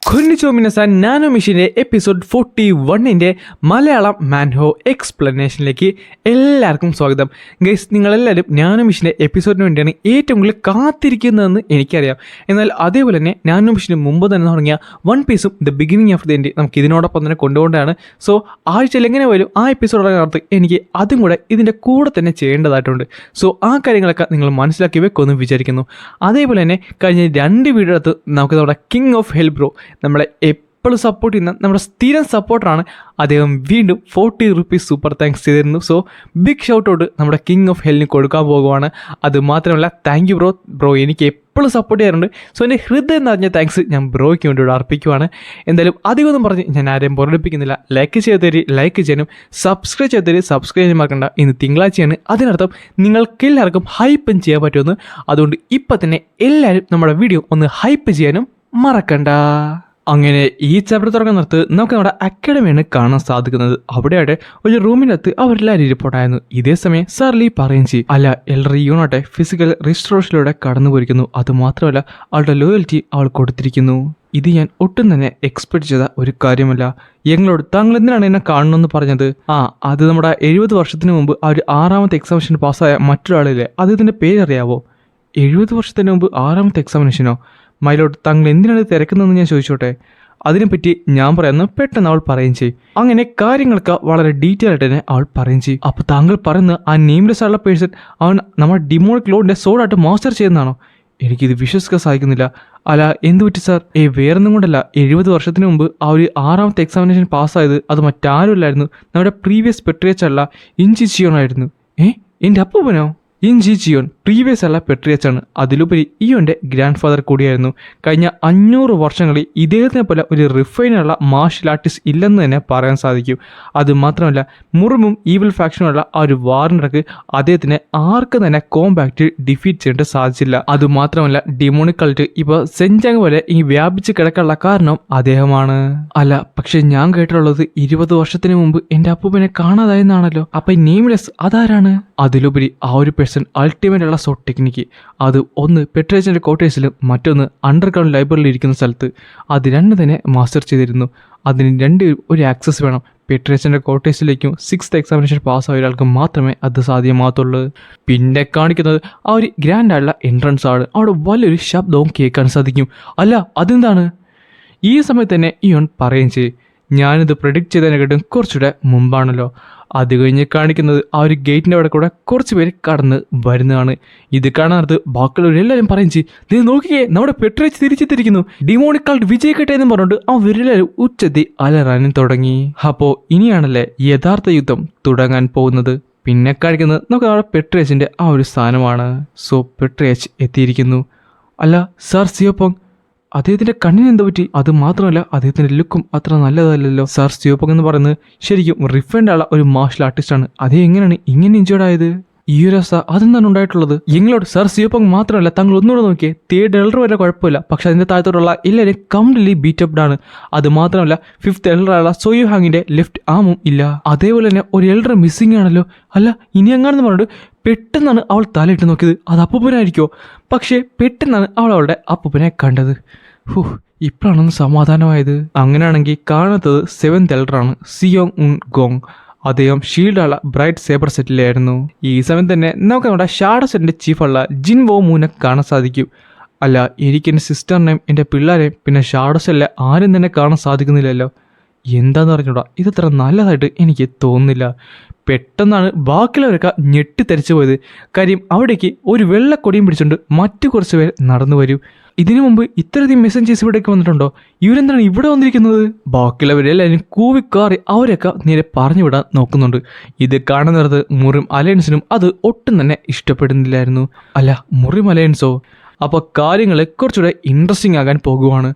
കൊന്നിച്ചോ മിനസാൻ nano മിഷീൻ്റെ episode 41 Malayalam മാൻഹോ എക്സ്പ്ലനേഷനിലേക്ക് എല്ലാവർക്കും സ്വാഗതം. Guys, നിങ്ങളെല്ലാവരും നാനോ മിഷീൻ്റെ എപ്പിസോഡിന് വേണ്ടിയാണ് ഏറ്റവും കൂടുതൽ കാത്തിരിക്കുന്നതെന്ന് എനിക്കറിയാം. എന്നാൽ അതേപോലെ തന്നെ നാനോ മിഷീന് മുമ്പ് തന്നെ തുടങ്ങിയ വൺ പീസും the beginning of the end നമുക്ക് ഇതിനോടൊപ്പം തന്നെ കൊണ്ടുകൊണ്ടാണ്. സോ ആഴ്ചയിൽ എങ്ങനെ പോലും ആ എപ്പിസോഡ് കാലത്ത് എനിക്ക് അതും കൂടെ ഇതിൻ്റെ കൂടെ തന്നെ ചെയ്യേണ്ടതായിട്ടുണ്ട്. സോ ആ കാര്യങ്ങളൊക്കെ നിങ്ങൾ മനസ്സിലാക്കി വെക്കുമെന്ന് വിചാരിക്കുന്നു. അതേപോലെ തന്നെ കഴിഞ്ഞ 2 വീഡിയോ അടുത്ത് നമുക്ക് നമ്മുടെ കിങ് ഓഫ് ഹെൽ ബ്രോ, നമ്മളെ എപ്പോഴും സപ്പോർട്ട് ചെയ്യുന്ന നമ്മുടെ സ്ഥിരം സപ്പോർട്ടറാണ്, അദ്ദേഹം വീണ്ടും 40 റുപ്പീസ് സൂപ്പർ താങ്ക്സ് ചെയ്തിരുന്നു. സോ ബിഗ് ഷൗട്ട് ഔട്ട് നമ്മുടെ കിങ് ഓഫ് ഹെല്ലിന് കൊടുക്കാൻ പോകുവാണ്. അത് മാത്രമല്ല, താങ്ക് യു ബ്രോ എനിക്ക് എപ്പോഴും സപ്പോർട്ട് ചെയ്യാറുണ്ട്. സോ എൻ്റെ ഹൃദയം നിറഞ്ഞ താങ്ക്സ് ഞാൻ ബ്രോയ്ക്ക് വേണ്ടി ഇവിടെ അർപ്പിക്കുവാണ്. എന്തായാലും അധികമൊന്നും പറഞ്ഞ് ഞാൻ ആരെയും പൊറടിപ്പിക്കുന്നില്ല. ലൈക്ക് ചെയ്തവർ ലൈക്ക് ചെയ്യാനും സബ്സ്ക്രൈബ് ചെയ്തവർ സബ്സ്ക്രൈബ് ചെയ്യാൻ മറക്കണ്ട. ഇന്ന് തിങ്കളാഴ്ചയാണ്, അതിനർത്ഥം നിങ്ങൾക്കെല്ലാവർക്കും ഹൈപ്പും ചെയ്യാൻ പറ്റുമെന്ന്. അതുകൊണ്ട് ഇപ്പം തന്നെ എല്ലാവരും നമ്മുടെ വീഡിയോ ഒന്ന് ഹൈപ്പ് ചെയ്യാനും മറക്കണ്ട. അങ്ങനെ ഈ ചാപ്റ്റർ തുടങ്ങുന്നിടത്ത് നമുക്ക് നമ്മുടെ അക്കാഡമിയാണ് കാണാൻ സാധിക്കുന്നത്. അവിടെയായിട്ട് ഒരു റൂമിനകത്ത് അവരെല്ലാവരും ഇരിപ്പുണ്ടായിരുന്നു. ഇതേ സമയം സർലി പറയുകയും ചെയ്യും, അല്ല എൽറി യൂണോട്ടെ ഫിസിക്കൽ റിസ്റ്റോറേഷനിലൂടെ കടന്നു പോയിരിക്കുന്നു. അതുമാത്രമല്ല അവളുടെ ലോയൽറ്റി അവൾ കൊടുത്തിരിക്കുന്നു. ഇത് ഞാൻ ഒട്ടും തന്നെ എക്സ്പെക്ട് ചെയ്ത ഒരു കാര്യമല്ല. ഞങ്ങളോട് താങ്കൾ എന്തിനാണ് എന്നെ കാണണമെന്ന് പറഞ്ഞത്? അത് നമ്മുടെ 70 വർഷത്തിന് മുമ്പ് ആ ഒരു 6ാമത്തെ എക്സാമിനേഷൻ പാസ്സായ മറ്റൊരാളില്ലേ, അദ്ദേഹത്തിൻ്റെ പേരറിയാവോ? 70 വർഷത്തിന് മുമ്പ് 6ാമത്തെ എക്സാമിനേഷനോ? മൈലോട്ട്, താങ്കൾ എന്തിനാണ് തിരക്കുന്നതെന്ന് ഞാൻ ചോദിച്ചോട്ടെ? അതിനെപ്പറ്റി ഞാൻ പറയുന്നു പെട്ടെന്ന് അവൾ പറയുകയും ചെയ്യും. അങ്ങനെ കാര്യങ്ങളൊക്കെ വളരെ ഡീറ്റെയിൽ ആയിട്ട് തന്നെ അവൾ പറയുകയും ചെയ്യും. അപ്പോൾ താങ്കൾ പറയുന്ന ആ നെയിംലെസ് ആയുള്ള പേഴ്സൺ അവൻ നമ്മുടെ ഡിമോണിക് ലോഡിൻ്റെ സോഡായിട്ട് മാസ്റ്റർ ചെയ്യുന്നതാണോ? എനിക്കിത് വിശ്വസിക്കാൻ സാധിക്കുന്നില്ല. അല്ല എന്ത് പറ്റി സാർ? വേറൊന്നും കൊണ്ടല്ല, 70 വർഷത്തിന് മുമ്പ് ആ ഒരു 6ാമത്തെ എക്സാമിനേഷൻ പാസ്സായത് അത് മറ്റാരുമില്ലായിരുന്നു, നമ്മുടെ പ്രീവിയസ് പെട്രിയച്ചല്ല ഇഞ്ചി ചിയോണായിരുന്നു. എൻ്റെ അപ്പൂപ്പനോ? ഇഞ്ചി ചിയോൺ പ്രീവിയസ് അല്ല പെട്രിയച്ചാണ്. അതിലുപരി ഇയോൻ്റെ ഗ്രാൻഡ് ഫാദർ കൂടിയായിരുന്നു. കഴിഞ്ഞ 500 വർഷങ്ങളിൽ ഇദ്ദേഹത്തിനെ പോലെ ഒരു റിഫൈനുള്ള മാർഷൽ ആർട്ടിസ്റ്റ് ഇല്ലെന്ന് തന്നെ പറയാൻ സാധിക്കും. അതുമാത്രമല്ല, മുറിമും ഈവിൽ ഫാക്ഷനുമുള്ള ആ ഒരു വാറിനിടക്ക് അദ്ദേഹത്തിന് ആർക്കും തന്നെ കോമ്പാക്റ്റ് ഡിഫീറ്റ് ചെയ്യേണ്ട സാധിച്ചില്ല. അതുമാത്രമല്ല, ഡിമോണിക് കൾട്ട് ഇപ്പോൾ സെൻജാങ് പോലെ ഈ വ്യാപിച്ച് കിടക്കാനുള്ള കാരണം അദ്ദേഹമാണ്. അല്ല പക്ഷെ ഞാൻ കേട്ടിട്ടുള്ളത് 20 വർഷത്തിന് മുമ്പ് എൻ്റെ അപ്പൂപ്പനെ കാണാതായെന്നാണല്ലോ. അപ്പൊ നെയിംലെസ് അതാരാണ്? അതിലുപരി ആ ഒരു പേഴ്സൺ അൾട്ടിമേറ്റ് ഉള്ള സോട്ട് ടെക്നിക്ക്, അത് ഒന്ന് പെട്രേച്ചൻ്റെ കോട്ടേഴ്സിലും മറ്റൊന്ന് അണ്ടർഗ്രൗണ്ട് ലൈബ്രറിയിൽ ഇരിക്കുന്ന സ്ഥലത്ത്, അത് രണ്ടും തന്നെ മാസ്റ്റർ ചെയ്തിരുന്നു. അതിന് ഒരു ആക്സസ് വേണം. പെട്രേച്ചൻ്റെ കോട്ടേഴ്സിലേക്കും 6th എക്സാമിനേഷൻ പാസ്സായ ഒരാൾക്ക് മാത്രമേ അത് സാധ്യമാകത്തുള്ളൂ. പിന്നെ കാണിക്കുന്നത് ആ ഒരു ഗ്രാൻഡ് ആയിട്ടുള്ള എൻട്രൻസ് ആണ്. അവിടെ വലിയൊരു ശബ്ദവും കേൾക്കാൻ സാധിക്കും. അല്ല അതെന്താണ്? ഈ സമയത്ത് തന്നെ ഇയോൺ പറയുകയും ചെയ്യും, ഞാനിത് പ്രെഡിക്റ്റ് ചെയ്തതിനെക്കാട്ടും കുറച്ചുകൂടെ മുമ്പാണല്ലോ. അത് കഴിഞ്ഞ് കാണിക്കുന്നത് ആ ഒരു ഗേറ്റിൻ്റെ അവിടെ കൂടെ കുറച്ച് പേര് കടന്ന് വരുന്നതാണ്. ഇത് കാണാനത് ബാക്കിയുള്ളവരെല്ലാവരും പറയും ചെയ്യും, നീ നോക്കിയേ നമ്മുടെ പെട്രേച്ച് തിരിച്ചെത്തിരിക്കുന്നു, ഡിമോണിക് കൾട്ട് വിജയിക്കട്ടെ എന്ന് പറഞ്ഞുകൊണ്ട് അവരെല്ലാവരും ഉച്ചത്തി അലറാനും തുടങ്ങി. അപ്പോൾ ഇനിയാണല്ലേ യഥാർത്ഥ യുദ്ധം തുടങ്ങാൻ പോകുന്നത്. പിന്നെ കാണിക്കുന്നത് നമുക്ക് നമ്മുടെ പെട്രേച്ചിൻ്റെ ആ ഒരു സ്ഥാനമാണ്. സോ പെട്രേച്ച് എത്തിയിരിക്കുന്നു. അല്ല സാർ സിയോപോങ്, അദ്ദേഹത്തിന്റെ കണ്ണിന് എന്താ പറ്റി? അത് മാത്രമല്ല അദ്ദേഹത്തിന്റെ ലുക്കും അത്ര നല്ലതല്ലല്ലോ. സാർ സിയോപോങ് എന്ന് പറയുന്നത് ശരിക്കും റിഫൈൻഡ് ആയുള്ള ഒരു മാർഷൽ ആർട്ടിസ്റ്റ് ആണ്. അതേ എങ്ങനെയാണ് ഇങ്ങനെ ഇഞ്ചേർഡ് ആയത്? ഈ ഒരു അവസ്ഥ അതെന്താണ് ഉണ്ടായിട്ടുള്ളത്? എങ്ങളോട് സാർ സിയോപോങ് മാത്രമല്ല, താങ്കൾ ഒന്നുകൂടെ നോക്കിയേ, 3rd എൽഡർ വരെ കുഴപ്പമില്ല, പക്ഷെ അതിന്റെ താഴത്തോടുള്ള എല്ലാവരും കംപ്ലീറ്റ്ലി ബീറ്റപ്ഡ് ആണ്. അത് മാത്രമല്ല 5th എൽഡറായുള്ള സോയു ഹാങ്ങിന്റെ ലെഫ്റ്റ് ആമും ഇല്ല. അതേപോലെ തന്നെ ഒരു എൽഡർ മിസ്സിംഗ് ആണല്ലോ. അല്ല ഇനി എങ്ങാണെന്ന് പറഞ്ഞിട്ട് പെട്ടെന്നാണ് അവൾ തലയിട്ട് നോക്കിയത്, അത് അപ്പൂപ്പനായിരിക്കോ? പക്ഷേ പെട്ടെന്നാണ് അവൾ അവളുടെ അപ്പൂപ്പനെ കണ്ടത്. ഇപ്പോഴാണൊന്ന് സമാധാനമായത്. അങ്ങനെയാണെങ്കിൽ കാണാത്തത് 7th എൽഡറാണ്, സിയോങ് ഉൻ ഗോങ്. അദ്ദേഹം ഷീൽഡുള്ള ബ്രൈറ്റ് സേബർ സെറ്റിലായിരുന്നു. ഈ സമയം തന്നെ നമുക്ക് നമ്മുടെ ഷാഡോ സെറ്റിന്റെ ചീഫുള്ള ജിൻ വോ മൂനെ കാണാൻ സാധിക്കും. അല്ല എനിക്കെൻ്റെ സിസ്റ്ററിനെയും എൻ്റെ പിള്ളേരെയും പിന്നെ ഷാഡോ സെല്ലിലെ ആരും തന്നെ കാണാൻ സാധിക്കുന്നില്ലല്ലോ. എന്താന്ന് പറഞ്ഞൂടാ, ഇതത്ര നല്ലതായിട്ട് എനിക്ക് തോന്നുന്നില്ല. പെട്ടെന്നാണ് ബാക്കിയുള്ളവരൊക്കെ ഞെട്ടിത്തെറിച്ചു പോയത്. കാര്യം അവിടേക്ക് ഒരു വെള്ളക്കൊടിയും പിടിച്ചുകൊണ്ട് മറ്റു കുറച്ച് പേർ നടന്നു വരും. ഇതിനു മുമ്പ് ഇത്രയധികം മെസ്സഞ്ചേഴ്സ് ഇവിടേക്ക് വന്നിട്ടുണ്ടോ? ഇവരെന്താണ് ഇവിടെ വന്നിരിക്കുന്നത്? ബാക്കിയുള്ളവരെല്ലാവരും കൂവിക്കാറി അവരൊക്കെ നേരെ പറഞ്ഞു വിടാൻ നോക്കുന്നുണ്ട്. ഇത് കാണുന്നത് മുറിം അലയൻസിനും അത് ഒട്ടും തന്നെ ഇഷ്ടപ്പെടുന്നില്ലായിരുന്നു. അല്ല മുറിം അലയൻസോ? അപ്പോൾ കാര്യങ്ങൾ കുറച്ചുകൂടെ ഇൻട്രസ്റ്റിംഗ് ആകാൻ പോകുവാണ്.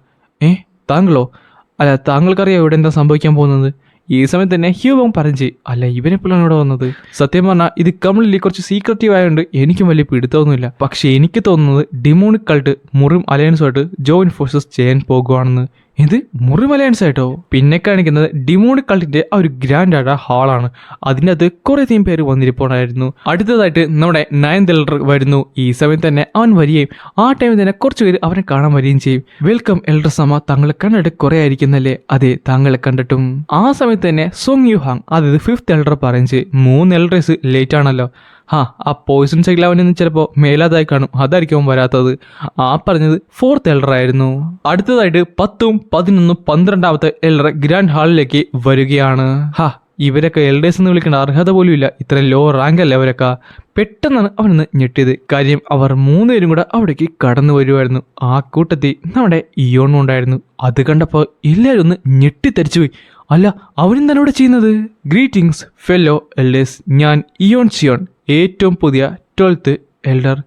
താങ്കളോ? അല്ല താങ്കൾക്കറിയാം ഇവിടെ എന്താ സംഭവിക്കാൻ പോകുന്നത്? ഈ സമയത്ത് തന്നെ ഹ്യൂബോങ് പറഞ്ഞു, അല്ല ഇവനെപ്പോഴാണ് ഇവിടെ വന്നത്? സത്യം പറഞ്ഞാൽ ഇത് കംപ്ലീറ്റ്ലി കുറച്ച് സീക്രട്ടീവ് ആയതുകൊണ്ട് എനിക്കും വലിയ പിടുത്തമൊന്നുമില്ല. പക്ഷെ എനിക്ക് തോന്നുന്നത് ഡിമോണിക് കൾട്ട് മുറിം അലയൻസുമായിട്ട് ജോയിന്റ് ഫോഴ്സസ് ചെയ്യാൻ പോകുവാണെന്ന്. ഇത് മുറിമലയൻസ് ആയിട്ടോ. പിന്നെ കാണിക്കുന്നത് ഡിമോണിക് കൾട്ടിന്റെ ആ ഒരു ഗ്രാൻഡ് ആയ ഹാളാണ്. അതിനകത്ത് കുറെ അധികം പേര് വന്നിരിപ്പുണ്ടായിരുന്നു. അടുത്തതായിട്ട് നമ്മുടെ നയൻത് എൽഡർ വരുന്നു. ഈ സമയത്ത് തന്നെ അവൻ വരികയും ആ ടൈമിൽ തന്നെ കുറച്ച് പേര് അവനെ കാണാൻ വരികയും ചെയ്യും. വെൽക്കം എൽഡർ സമ, താങ്കളെ കണ്ടിട്ട് കുറെ ആയിരിക്കുന്നല്ലേ? അതെ, താങ്കളെ കണ്ടിട്ടും. ആ സമയത്ത് തന്നെ സോങ് യു ഹാങ്, അതായത് 5th എൽഡർ പറയും ചെയ്യും, 3 എൽഡേഴ്സ് ലേറ്റ് ആണല്ലോ. ആ പോയിസൺ സൈക്കിൾ അവനൊന്നും ചിലപ്പോൾ മേലാതായി കാണും, അതായിരിക്കും വരാത്തത്. ആ പറഞ്ഞത് 4th എൽഡർ ആയിരുന്നു. അടുത്തതായിട്ട് 10ഉം 11ഉം 12ാമത്തെ എൽഡർ ഗ്രാൻഡ് ഹാളിലേക്ക് വരികയാണ്. ഇവരൊക്കെ എൽഡേഴ്സ് എന്ന് വിളിക്കേണ്ട അർഹത പോലും ഇല്ല, ഇത്ര ലോ റാങ്ക് അല്ലേ അവരൊക്കെ. പെട്ടെന്നാണ് അവനൊന്ന് ഞെട്ടിയത്. കാര്യം അവർ 3 പേരും കൂടെ അവിടേക്ക് കടന്നു വരുമായിരുന്നു. ആ കൂട്ടത്തിൽ നമ്മുടെ ഇയോണും ഉണ്ടായിരുന്നു. അത് കണ്ടപ്പോൾ എല്ലാവരും ഒന്ന് ഞെട്ടിത്തെറിച്ചുപോയി. അല്ല, അവനും തന്നെ ഇവിടെ ചെയ്യുന്നത്? ഗ്രീറ്റിംഗ്സ് ഫെല്ലോ എൽഡേഴ്സ്, ഞാൻ ഇയോൺ സിയോൺ, ഏറ്റവും പുതിയ 12th എൽഡർ.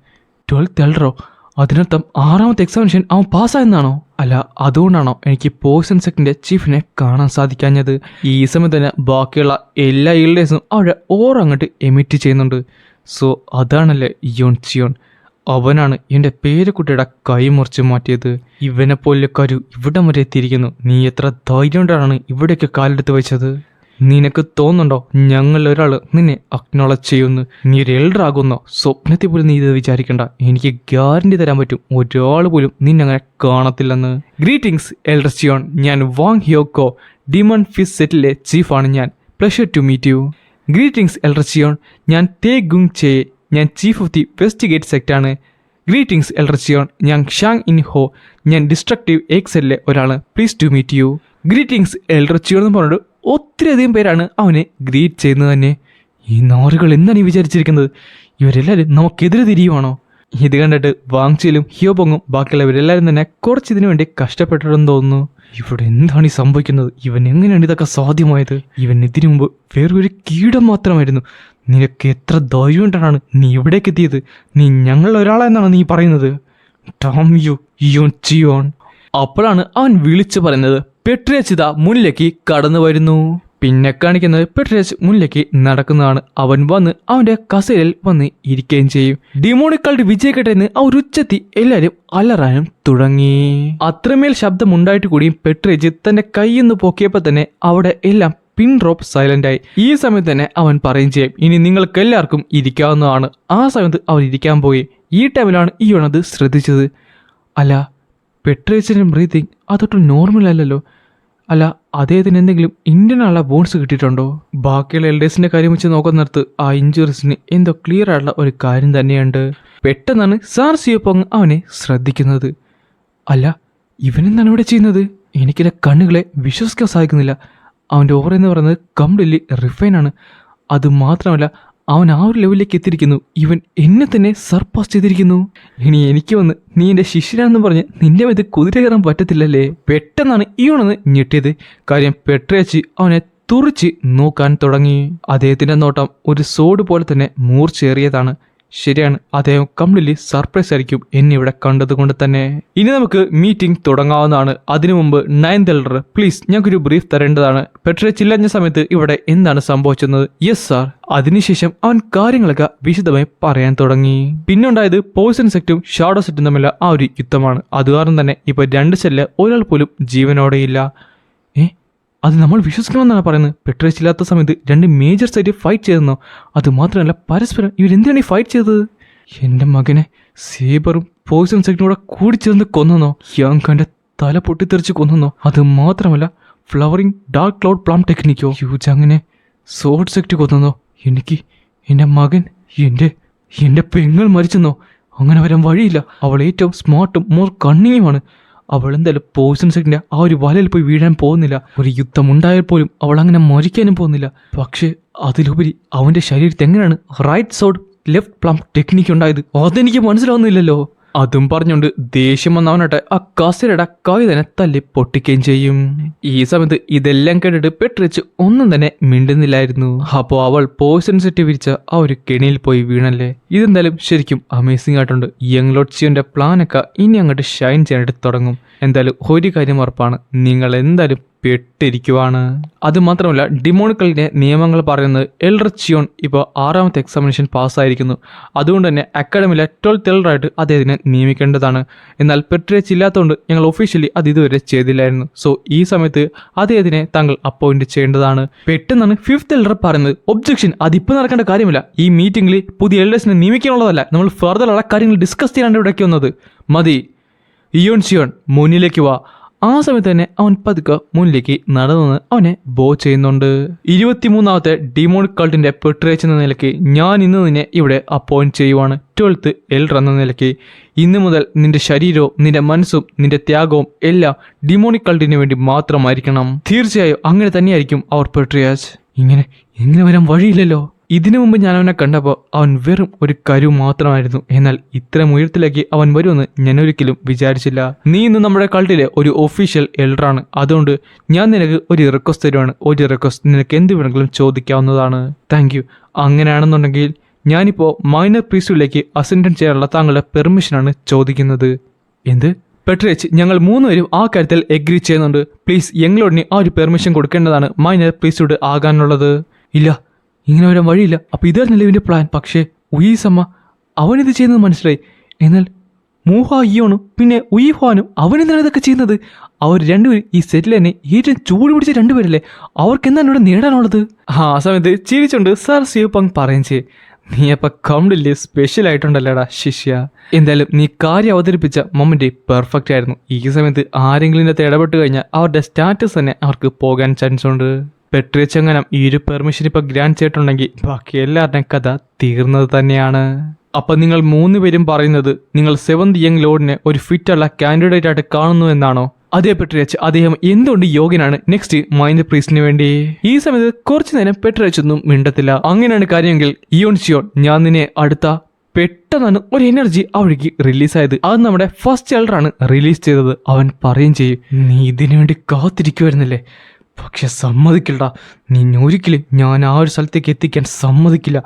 12th എൽഡറോ? അതിനർത്ഥം 6ാമത്തെ എക്സാമിനേഷൻ അവൻ പാസ്സായെന്നാണോ? അല്ല, അതുകൊണ്ടാണോ എനിക്ക് പോയിസൺ സെക്ടിന്റെ ചീഫിനെ കാണാൻ സാധിക്കാഞ്ഞത്? ഈ സമയത്ത് തന്നെ ബാക്കിയുള്ള എല്ലാ എൽഡേഴ്സും അവിടെ അങ്ങോട്ട് എമിറ്റ് ചെയ്യുന്നുണ്ട്. സോ അതാണല്ലേ ഇയോൺ സിയോൺ. അവനാണ് എൻ്റെ പേരക്കുട്ടിയുടെ കൈ മുറിച്ച് മാറ്റിയത്. ഇവനെ പോലെ കരു ഇവിടം വരെ എത്തിയിരിക്കുന്നു. നീ എത്ര ധൈര്യം കൊണ്ടാണ് ഇവിടേക്ക് കാലെടുത്ത് വെച്ചത്? നിനക്ക് തോന്നുന്നുണ്ടോ ഞങ്ങളിൽ ഒരാൾ നിന്നെ അക്നോളജ് ചെയ്യുന്നു? നീ ഒരു എൽഡർ ആകുന്നോ? സ്വപ്നത്തിൽ പോലും നീ ഇത് വിചാരിക്കണ്ട. എനിക്ക് ഗ്യാരണ്ടി തരാൻ പറ്റും, ഒരാൾ പോലും നിന്നങ്ങനെ കാണത്തില്ലെന്ന്. ഗ്രീറ്റിംഗ്സ് എൽഡർ സിയോൺ, ഞാൻ വാങ് ഹ്യോക്കോ, ഡിമൺ ഫിസ് സെറ്റിലെ ചീഫാണ് ഞാൻ. Pleasure to meet you. Greetings elder സിയോൺ, ഞാൻ തേ ഗുങ് ചേ, ഞാൻ chief of the west gate സെക്റ്റാണ്. ഗ്രീറ്റിംഗ്സ് എൽഡർ സിയോൺ, ഞാൻ ഷാങ് ഇൻ ഹോ, ഞാൻ ഡിസ്ട്രക്റ്റീവ് എക്സെല്ലിലെ ഒരാള്. Please to meet you. Greetings elder സിയോൺ എന്ന് പറഞ്ഞിട്ട് ഒത്തിരി അധികം പേരാണ് അവനെ ഗ്രീറ്റ് ചെയ്യുന്നത് തന്നെ. ഈ നാറുകൾ എന്താണ് ഈ വിചാരിച്ചിരിക്കുന്നത്? ഇവരെല്ലാവരും നമുക്കെതിരെ തിരിയുവാണോ? ഇത് കണ്ടിട്ട് വാങ്ചിയിലും ഹിയോബോങ്ങും ബാക്കിയുള്ളവരെല്ലാവരും തന്നെ കുറച്ചിതിനു വേണ്ടി കഷ്ടപ്പെട്ടിട്ടെന്ന് തോന്നുന്നു. ഇവിടെ എന്താണ് ഈ സംഭവിക്കുന്നത്? ഇവൻ എങ്ങനെയാണ് ഇതൊക്കെ സാധ്യമായത്? ഇവൻ ഇതിനു മുമ്പ് വേറൊരു കീടം മാത്രമായിരുന്നു. നിനക്ക് എത്ര ധൈര്യം കൊണ്ടാണ് നീ ഇവിടേക്ക് എത്തിയത്? നീ ഞങ്ങളിൽ ഒരാളെന്നാണ് നീ പറയുന്നത്? ടോം യു യോൺ ചിയോൺ. അപ്പോഴാണ് അവൻ വിളിച്ചു പറയുന്നത്. പെട്രിയച്ചിത മുന്നിലേക്ക് കടന്നു വരുന്നു. പിന്നെ കാണിക്കുന്നത് പെട്രിയച്ച് മുന്നിലേക്ക് നടക്കുന്നതാണ്. അവൻ വന്ന് അവന്റെ കസേരയിൽ വന്ന് ഇരിക്കുകയും ചെയ്യും. ഡിമോണിക്കൾട്ട് വിജയിക്കട്ടെ എന്ന് ആ ഒരു ഉച്ചത്തി എല്ലാവരും അലറാനും തുടങ്ങി. അത്രമേൽ ശബ്ദമുണ്ടായിട്ട് കൂടിയും പെട്രിയച്ച് തന്റെ കൈയൊന്ന് പൊക്കിയപ്പോൾ തന്നെ അവിടെ എല്ലാം പിൻ ഡ്രോപ്പ് സൈലന്റ് ആയി. ഈ സമയത്ത് തന്നെ അവൻ പറയും ചെയ്യും, ഇനി നിങ്ങൾക്ക് എല്ലാവർക്കും ഇരിക്കാവുന്നതാണ്. ആ സമയത്ത് അവൻ ഇരിക്കാൻ പോയി. ഈ ടൈമിലാണ് ഇയോണത് ശ്രദ്ധിച്ചത്. അല്ല, പെട്രിയച്ചിന്റെ ബ്രീത്തിങ് അതൊട്ടും നോർമൽ അല്ലല്ലോ. അല്ല, അദ്ദേഹത്തിന് എന്തെങ്കിലും ഇന്ത്യനുള്ള ബോൺസ് കിട്ടിയിട്ടുണ്ടോ? ബാക്കിയുള്ള എൽഡേഴ്സിന്റെ കാര്യം വെച്ച് നോക്കുന്നിടത്ത് ആ ഇഞ്ചുറീസിന് എന്തോ ക്ലിയർ ആയിട്ടുള്ള ഒരു കാര്യം തന്നെയുണ്ട്. പെട്ടെന്നാണ് സാർ സിയോപോങ് അവനെ ശ്രദ്ധിക്കുന്നത്. അല്ല, ഇവനെന്താണ് ഇവിടെ ചെയ്യുന്നത്? എനിക്കിന്റെ കണ്ണുകളെ വിശ്വസിക്കാൻ സാധിക്കുന്നില്ല. അവൻ്റെ ഓവർ എന്ന് പറയുന്നത് കംപ്ലീറ്റ്ലി റിഫൈൻ ആണ്. അത് മാത്രമല്ല, അവൻ ആ ഒരു ലെവലിലേക്ക് എത്തിയിരിക്കുന്നു. ഇവൻ എന്നെ തന്നെ സർപ്പാസ് ചെയ്തിരിക്കുന്നു. ഇനി എനിക്ക് വന്ന് നീ എൻ്റെ ശിഷ്യനാണെന്ന് പറഞ്ഞ് നിന്റെ മേത്ത് കുതിര കയറാൻ പറ്റത്തില്ലല്ലേ? പെട്ടെന്നാണ് ഇവനൊന്ന് ഞെട്ടിയത്. കാര്യം പെട്രിയച്ച് അവനെ തുറിച്ച് നോക്കാൻ തുടങ്ങി. അദ്ദേഹത്തിന്റെ നോട്ടം ഒരു സോഡ് പോലെ തന്നെ മൂർച്ചേറിയതാണ്. ശരിയാണ്, അദ്ദേഹം കംപ്ലീറ്റ്ലി സർപ്രൈസ് ആയിരിക്കും എന്നെ ഇവിടെ കണ്ടതുകൊണ്ട് തന്നെ. ഇനി നമുക്ക് മീറ്റിംഗ് തുടങ്ങാവുന്നതാണ്. അതിനു മുമ്പ് 9th എൽഡർ, പ്ലീസ് ഞങ്ങൾക്കൊരു ബ്രീഫ് തരേണ്ടതാണ്. പെട്രിയച്ച് ഇല്ലാഞ്ഞ സമയത്ത് ഇവിടെ എന്താണ് സംഭവിച്ചത്? Yes sir. അതിനുശേഷം അവൻ കാര്യങ്ങളൊക്കെ വിശദമായി പറയാൻ തുടങ്ങി. പിന്നുണ്ടായത് പോയിസൺ സെക്റ്റും ഷാഡോ സെറ്റും തമ്മിലുള്ള ആ ഒരു യുദ്ധമാണ്. അത് കാരണം തന്നെ ഇപ്പൊ 2 സെല്ല് ഒരാൾ പോലും ജീവനോടെയില്ല. അത് നമ്മൾ വിശ്വസിക്കണമെന്നാണ് പറയുന്നത്. പെട്രിയച്ച് ഇല്ലാത്ത സമയത്ത് 2 മേജർ സൈറ്റ് ഫൈറ്റ് ചെയ്തെന്നോ? അത് മാത്രമല്ല, പരസ്പരം ഇവരെന്തിനാണ് ഈ ഫൈറ്റ് ചെയ്തത്? എൻ്റെ മകനെ സേബറും പോയിസൺ സെക്റ്റും കൂടെ കൂടിച്ചേർന്ന് കൊന്നോ? യാങ്കാന്റെ തല പൊട്ടിത്തെറിച്ച് കൊന്നോ? അത് മാത്രമല്ല, ഫ്ലവറിംഗ് ഡാർക്ക് ക്ലൗഡ് പ്ലാം ടെക്നിക്കോ? യൂജ് അങ്ങനെ സോഡ് സെക്റ്റ് കൊന്നോ? എനിക്ക് എൻ്റെ മകൻ, എൻ്റെ പെങ്ങൾ മരിച്ചെന്നോ? അങ്ങനെ വരാൻ വഴിയില്ല. അവൾ ഏറ്റവും സ്മാർട്ടും മോർ കണ്ണിങ്ങുമാണ്. അവൾ എന്തായാലും പോയിസൺ സെക്റ്റിന്റെ ആ ഒരു വലയിൽ പോയി വീഴാൻ പോകുന്നില്ല. ഒരു യുദ്ധം ഉണ്ടായാൽ പോലും അവൾ അങ്ങനെ മരിക്കാനും പോകുന്നില്ല. പക്ഷെ അതിലുപരി അവന്റെ ശരീരത്തിൽ എങ്ങനെയാണ് റൈറ്റ് സോഡ് ലെഫ്റ്റ് പ്ലം ടെക്നിക്ക് ഉണ്ടായത്? അതെനിക്ക് മനസ്സിലാവുന്നില്ലല്ലോ. അതും പറഞ്ഞുകൊണ്ട് ദേഷ്യം വന്നവനാട്ടെ ആ കസേരയുടെ കൈ തന്നെ തല്ലി പൊട്ടിക്കുകയും ചെയ്യും. ഈ സമയത്ത് ഇതെല്ലാം കേട്ടിട്ട് പെട്രിയച്ച് ഒന്നും തന്നെ മിണ്ടുന്നില്ലായിരുന്നു. അപ്പോൾ അവൾ പോയിസൺ സെറ്റ് വിരിച്ച ആ ഒരു കെണിയിൽ പോയി വീണല്ലേ. ഇതെന്തായാലും ശരിക്കും അമേസിംഗ് ആയിട്ടുണ്ട്. യങ് ലോർഡ് സിയോന്റെ പ്ലാനൊക്കെ ഇനി അങ്ങോട്ട് ഷൈൻ ചെയ്യാനായിട്ട് തുടങ്ങും. എന്തായാലും ഒരു കാര്യം ഉറപ്പാണ്, നിങ്ങൾ എന്തായാലും പെട്ടിരിക്കുവാണ്. അതുമാത്രമല്ല ഡിമോണിക്കലിന്റെ നിയമങ്ങൾ പറയുന്നത് എൽഡർ ചിയോൺ ഇപ്പോൾ 6ാമത്തെ എക്സാമിനേഷൻ പാസ്സായിരിക്കുന്നു. അതുകൊണ്ട് തന്നെ അക്കാഡമിയിലെ 12th എൽഡറായിട്ട് അദ്ദേഹത്തിനെ നിയമിക്കേണ്ടതാണ്. എന്നാൽ പെട്രിയച്ച് ഇല്ലാത്തതുകൊണ്ട് ഞങ്ങൾ ഒഫീഷ്യലി അത് ഇതുവരെ ചെയ്തില്ലായിരുന്നു. സോ ഈ സമയത്ത് അദ്ദേഹത്തിനെ താങ്കൾ അപ്പോയിന്റ് ചെയ്യേണ്ടതാണ്. പെട്ടെന്നാണ് 5th എൽഡർ പറയുന്നത്, ഒബ്ജക്ഷൻ, അതിപ്പോൾ നടക്കേണ്ട കാര്യമില്ല. ഈ മീറ്റിംഗിൽ പുതിയ എൽഡേഴ്സിനെ നിയമിക്കാനുള്ളതല്ല, നമ്മൾ ഫർദറുള്ള കാര്യങ്ങൾ ഡിസ്കസ് ചെയ്യാണ്ട് ഇവിടേക്ക് വന്നത്. മതി, ഇയോൺ ചിയോൺ മുന്നിലേക്ക് വാ. ആ സമയത്ത് തന്നെ അവൻ പതുക്കെ മുന്നിലേക്ക് നടന്നു അവനെ ബോ ചെയ്യുന്നുണ്ട്. 23ാമത്തെ ഡിമോണിക് കൾട്ടിന്റെ പെട്രിയച്ച് എന്ന നിലയ്ക്ക് ഞാൻ ഇന്ന് നിന്നെ ഇവിടെ അപ്പോയിന്റ് ചെയ്യുവാണ്. 12th എൽഡർ എന്ന നിലയ്ക്ക് ഇന്നു മുതൽ നിന്റെ ശരീരവും നിന്റെ മനസ്സും നിന്റെ ത്യാഗവും എല്ലാം ഡിമോണിക് കൾട്ടിന് വേണ്ടി മാത്രമായിരിക്കണം. തീർച്ചയായും അങ്ങനെ തന്നെയായിരിക്കും അവർ പെട്രിയച്ച്. ഇങ്ങനെ വരാൻ വഴിയില്ലല്ലോ. ഇതിനു മുമ്പ് ഞാൻ അവനെ കണ്ടപ്പോൾ അവൻ വെറും ഒരു കരു മാത്രമായിരുന്നു. എന്നാൽ ഇത്രയും ഉയരത്തിലേക്ക് അവൻ വരുമെന്ന് ഞാൻ ഒരിക്കലും വിചാരിച്ചില്ല. നീ ഇന്ന് നമ്മുടെ കൾട്ടിലെ ഒരു ഒഫീഷ്യൽ എൽഡറാണ്. അതുകൊണ്ട് ഞാൻ നിനക്ക് ഒരു റിക്വസ്റ്റ് തരുവാണ്. ഒരു റിക്വസ്റ്റ്, നിനക്ക് എന്ത് വേണമെങ്കിലും ചോദിക്കാവുന്നതാണ്. Thank you. അങ്ങനെയാണെന്നുണ്ടെങ്കിൽ ഞാനിപ്പോൾ മൈനർ പ്രീസ്റ്റിലേക്ക് അസെൻഡന്റ് ചെയ്യാനുള്ള താങ്കളുടെ പെർമിഷനാണ് ചോദിക്കുന്നത്. എന്ത്? പെട്രിയച്ച്, ഞങ്ങൾ 3 പേരും ആ കാര്യത്തിൽ എഗ്രി ചെയ്യുന്നുണ്ട്. പ്ലീസ് ഞങ്ങളോടിന് ആ ഒരു പെർമിഷൻ കൊടുക്കേണ്ടതാണ് മൈനർ പ്രീസ്റ്റ്ഹുഡ് ആകാനുള്ളത്. ഇല്ല, ഇങ്ങനെ വരാൻ വഴിയില്ല. അപ്പോൾ ഇതായിരുന്നല്ലേ ഇവൻ്റെ പ്ലാൻ. പക്ഷേ ഉയീസമ്മ അവനിത് ചെയ്യുന്നത് മനസ്സിലായി. എന്നാൽ മൂഹ ഇയോണും പിന്നെ ഉയിഹ്വാനും അവനെന്താണ് ഇതൊക്കെ ചെയ്യുന്നത്? അവർ രണ്ടുപേരും ഈ സെറ്റിൽ തന്നെ ഏറ്റവും ചൂട് പിടിച്ച രണ്ടുപേരല്ലേ? അവർക്ക് എന്താണ് ഇവിടെ നേടാനുള്ളത്? ആ സമയത്ത് ചിരിച്ചുകൊണ്ട് സർ സിയോപങ് പറയും ചെയ്യും, നീ അപ്പം കംപ്ലീറ്റ്ലി സ്പെഷ്യൽ ആയിട്ടുണ്ടല്ലേടാ ശിഷ്യ. എന്തായാലും നീ കാര്യം അവതരിപ്പിച്ച മൊമെന്റ് പെർഫെക്റ്റ് ആയിരുന്നു. ഈ സമയത്ത് ആരെങ്കിലും ഇതിനകത്ത് ഇടപെട്ട് കഴിഞ്ഞാൽ അവരുടെ സ്റ്റാറ്റസ് തന്നെ അവർക്ക് പോകാൻ ചാൻസ് ഉണ്ട്. പെട്രിയച്ചങ്ങനം ഈ ഒരു പെർമിഷൻ ഇപ്പോൾ ഗ്രാൻഡ് ചെയ്തിട്ടുണ്ടെങ്കിൽ ബാക്കി എല്ലാവരുടെയും കഥ തീർന്നത് തന്നെയാണ്. അപ്പം നിങ്ങൾ 3 പേരും പറയുന്നത് നിങ്ങൾ 7th യങ് ലോർഡിനെ ഒരു ഫിറ്റുള്ള കാൻഡിഡേറ്റ് ആയിട്ട് കാണുന്നു എന്നാണോ? അതേ പെട്രിയച്ച്, അദ്ദേഹം എന്തുകൊണ്ട് യോഗ്യനാണ് നെക്സ്റ്റ് മൈനർ പ്രീസ്റ്റിന് വേണ്ടി? ഈ സമയത്ത് കുറച്ചു നേരം പെട്രിയച്ച് ഒന്നും മിണ്ടത്തില്ല. അങ്ങനെയാണ് കാര്യമെങ്കിൽ ഇയോൺ ചിയോൺ, ഞാൻ നിന്നെ അടുത്ത പെട്ടെന്നാണ് ഒരു എനർജി അവിടേക്ക് റിലീസായത്. അത് നമ്മുടെ ഫസ്റ്റ് എൽഡറാണ് റിലീസ് ചെയ്തത്. അവൻ പറയും ചെയ്യും, നീ ഇതിനു വേണ്ടി കാത്തിരിക്കുമായിരുന്നല്ലേ? പക്ഷെ സമ്മതിക്കില്ലടാ, ഒരിക്കലും ഞാൻ ആ ഒരു സ്ഥലത്തേക്ക് എത്തിക്കാൻ സമ്മതിക്കില്ല.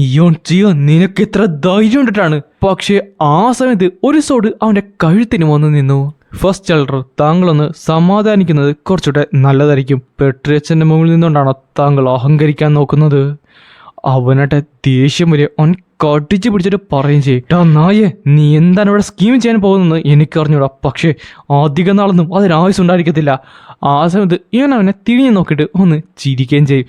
ഇയോൺ ചിയോൺ, നിനക്ക് എത്ര ധൈര്യം ഉണ്ടിട്ടാണ്? പക്ഷെ ആ സമയത്ത് ഒരു സോഡ് അവന്റെ കഴുത്തിന് വന്നു നിന്നു. ഫസ്റ്റ് എൽഡർ, താങ്കളൊന്ന് സമാധാനിക്കുന്നത് കുറച്ചുകൂടെ നല്ലതായിരിക്കും. പെട്രിയച്ചന്റെ മുകളിൽ നിന്നുകൊണ്ടാണോ താങ്കൾ അഹങ്കരിക്കാൻ നോക്കുന്നത്? അവനായിട്ട് ദേഷ്യം വരെ അവൻ കടിച്ചു പിടിച്ചിട്ട് പറയും ചെയ്യട്ടാ, നായേ, നീ എന്താണ് ഇവിടെ സ്കീം ചെയ്യാൻ പോകുന്നത് എനിക്കറിഞ്ഞൂടാ. പക്ഷേ അധികം നാളൊന്നും അതിനാവശ്യം ഉണ്ടായിരിക്കത്തില്ല. ആ സമയത്ത് ഞാൻ അവനെ തിരിഞ്ഞു നോക്കിയിട്ട് ഒന്ന് ചിരിക്കുകയും ചെയ്യും.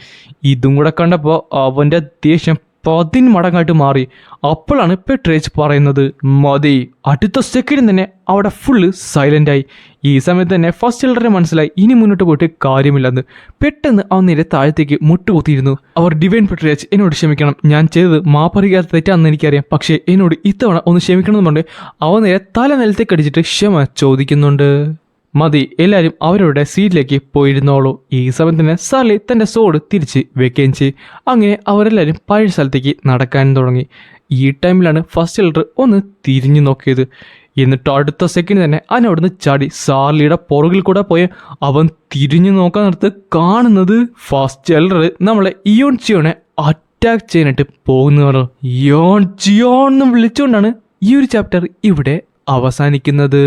ഇതും കൂടെ കണ്ടപ്പോൾ അവൻ്റെ ദേഷ്യം 10 മടങ്ങായിട്ട് മാറി. അപ്പോഴാണ് പെട്രിയച്ച് പറയുന്നത്, മതി. അടുത്ത സെക്കൻഡ് തന്നെ അവിടെ ഫുള്ള് സൈലൻ്റായി. ഈ സമയത്ത് തന്നെ ഫസ്റ്റ് എൽഡറിനെ മനസ്സിലായി ഇനി മുന്നോട്ട് പോയിട്ട് കാര്യമില്ലെന്ന്. പെട്ടെന്ന് അവൻ നേരെ താഴത്തേക്ക് മുട്ടുകുത്തിയിരുന്നു. അവർ ഡിവൈൻ പെട്രിയച്ച്, എന്നോട് ക്ഷമിക്കണം, ഞാൻ ചെയ്തത് മാപ്പറിയാത്ത തെറ്റാണെന്ന് എനിക്കറിയാം. പക്ഷേ എന്നോട് ഇത്തവണ ഒന്ന് ക്ഷമിക്കണമെന്നുണ്ട്. അവൻ നേരെ തല നിലത്തേക്ക് അടിച്ചിട്ട് ക്ഷമ ചോദിക്കുന്നുണ്ട്. മതി, എല്ലാവരും അവരുടെ സീറ്റിലേക്ക് പോയിരുന്നോളൂ. ഈ സമയത്ത് തന്നെ സാർലി തൻ്റെ സോഡ് തിരിച്ച് വെക്കുകയും ചെയ്യും. അങ്ങനെ അവരെല്ലാവരും പഴയ സ്ഥലത്തേക്ക് നടക്കാൻ തുടങ്ങി. ഈ ടൈമിലാണ് ഫസ്റ്റ് എൽഡർ ഒന്ന് തിരിഞ്ഞു നോക്കിയത്. എന്നിട്ട് അടുത്ത സെക്കൻഡ് തന്നെ അവൻ അവിടുന്ന് ചാടി സാർലിയുടെ പുറകിൽ കൂടെ പോയ അവൻ തിരിഞ്ഞു നോക്കാൻ നേരത്ത് കാണുന്നത് ഫസ്റ്റ് എൽഡർ നമ്മളെ ഇയോൺ ചിയോനെ അറ്റാക്ക് ചെയ്യാനായിട്ട് പോകുന്നവർ. ഇയോൺ ചിയോൺ എന്ന് വിളിച്ചുകൊണ്ടാണ് ഈ ഒരു ചാപ്റ്റർ ഇവിടെ അവസാനിക്കുന്നത്.